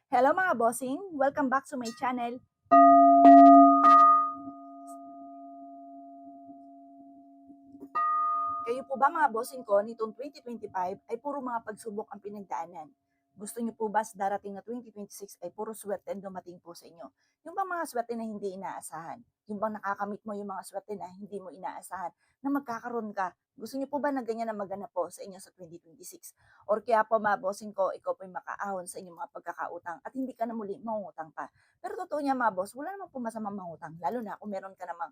Hello mga bossing! Welcome back to my channel. Kayo po ba mga bossing ko nitong 2025 ay puro mga pagsubok ang pinagdaanan? Gusto niyo po ba sa darating na 2026 ay puro swerte ang dumating po sa inyo? Yung bang mga swerte na hindi inaasahan? Yung bang nakakamit mo yung mga swerte na hindi mo inaasahan na magkakaroon ka? Gusto niyo po ba na ganyan na maganap po sa inyo sa 2026? Or kaya po mga bossing ko, ikaw po yung makaahon sa inyong mga pagkakautang at hindi ka na muli mangungutang pa. Pero totoo niya mga boss, wala naman po masamang mangutang. Lalo na kung meron ka namang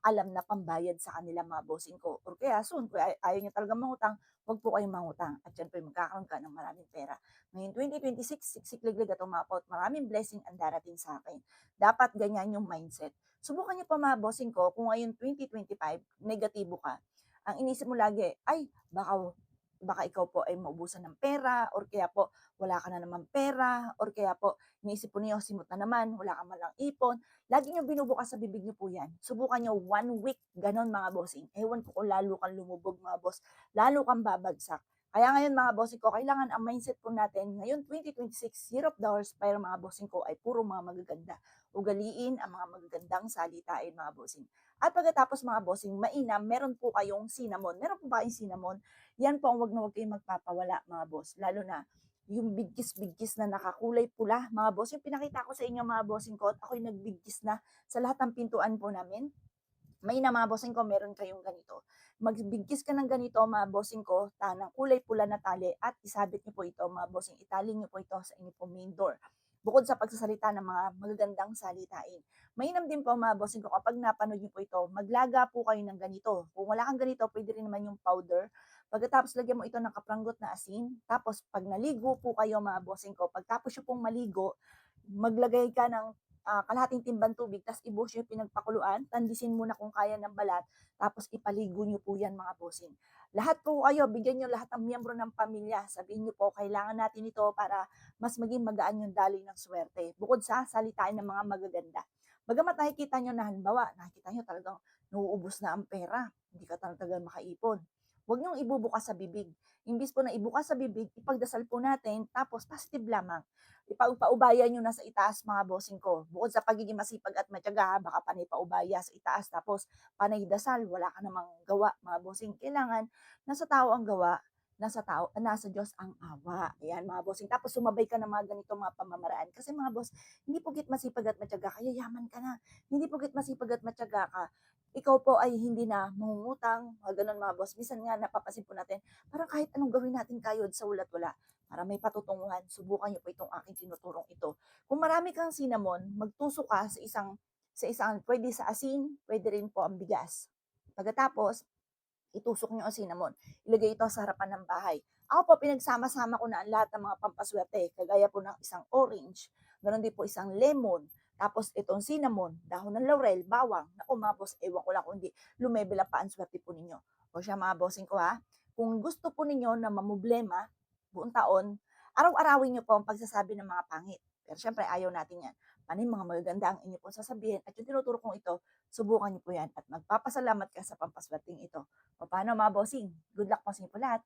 alam na pambayad sa kanila mga bossing ko. Or kaya soon, kung ayaw niyo talagang mangutang, wag po kayong mangutang. At yan po magkakaroon ka ng maraming pera. Ngayon 2026, siksik-liglig at umapot. Maraming blessing ang darating sa akin. Dapat ganyan yung mindset. Subukan niyo pa mga bossing ko, kung ngayon 2025, negatibo ka. Ang inisip mo lagi, ay, baka ikaw po ay maubusan ng pera, or kaya po wala ka na naman pera, or kaya po iniisip po niyo, simot na naman, wala ka man lang ipon. Lagi niyo binubukas sa bibig niyo po yan. Subukan niyo 1 week, ganon mga bossing. Ewan ko kung lalo kang lumubog mga boss, lalo kang babagsak. Kaya ngayon mga bossing ko, kailangan ang mindset po natin, ngayon 2026, year of the horse, pero mga bossing ko ay puro mga magaganda. Ugaliin ang mga magagandang salitain mga bossing. At pagkatapos mga bossing, mainam, meron po kayong cinnamon. Meron po ba kayong cinnamon? Yan po ang wag na wag kayong magpapawala mga boss. Lalo na yung bigkis-bigkis na nakakulay pula, mga boss, yung pinakita ko sa inyo mga bossing ko, at ako'y nagbigkis na sa lahat ng pintuan po namin. May na mga bossing ko, meron kayong ganito. Magbigkis ka ng ganito, mga bossing ko, ng kulay pula na tali at isabit niyo po ito, mga bossing. Itali niyo po ito sa inyo po main door. Bukod sa pagsasalita ng mga magagandang salitain. Mainam din po mga bossing ko, kapag napanood niyo po ito, maglaga po kayo ng ganito. Kung wala kang ganito, pwede rin naman yung powder. Pagkatapos lagyan mo ito ng kapranggot na asin. Tapos pag naligo po kayo mga bossing ko, pagtapos nyo pong maligo, maglagay ka ng kalahating timbang tubig, tapos ibuhos yung pinagpakuluan, tandisin muna kung kaya ng balat, tapos ipaligo nyo po yan mga bossing. Lahat po kayo, bigyan nyo lahat ng miyembro ng pamilya, sabihin nyo po, kailangan natin ito para mas maging magaan yung daloy ng swerte. Bukod sa salitain ng mga magaganda. Bagamat nakikita nyo na halimbawa, nakikita nyo talagang nauubos na ang pera, hindi ka talagang makaipon. Huwag niyong ibubukas sa bibig. Imbis po na ibukas sa bibig, ipagdasal po natin, tapos positive lamang. Ipaubayan nyo na sa itaas mga bossing ko. Bukod sa pagiging masipag at matyaga, baka panay paubaya sa itaas, tapos panay dasal, wala ka namang gawa mga bossing. Kailangan, nasa tao ang gawa, nasa Diyos ang awa. Ayan mga bossing. Tapos sumabay ka ng mga ganito mga pamamaraan. Kasi mga boss, hindi pugit masipag at matyaga, kaya yaman ka na. Hindi pugit masipag at matyaga ka, ikaw po ay hindi na mangungutang, mga ganun mga boss. Minsan nga napapansin po natin, parang kahit anong gawin natin kayod sa ulat wala. Para may patutunguhan, subukan niyo po itong aking tinuturong ito. Kung marami kang cinnamon, magtusok ka sa isang, pwede sa asin, pwede rin po ang bigas. Pagkatapos, itusok niyo ang cinnamon. Ilagay ito sa harapan ng bahay. Ako po, pinagsama-sama ko na ang lahat ng mga pampaswerte, kagaya po ng isang orange, ganoon din po isang lemon, tapos itong cinnamon, dahon ng laurel, bawang. Naku mga boss, ewan ko lang kung hindi lumebel pa ang swerte po ninyo. O siya mga bossing ko ha, kung gusto po ninyo na mamoblema buong taon, araw-arawin niyo po ang pagsasabi ng mga pangit. Pero syempre, ayaw natin yan. Paano mga magaganda ang inyo pong sasabihin at yung tinuturo kong ito, subukan niyo po yan at magpapasalamat ka sa pampaswerteng ito. O paano mga bossing? Good luck po sa inyo po lahat.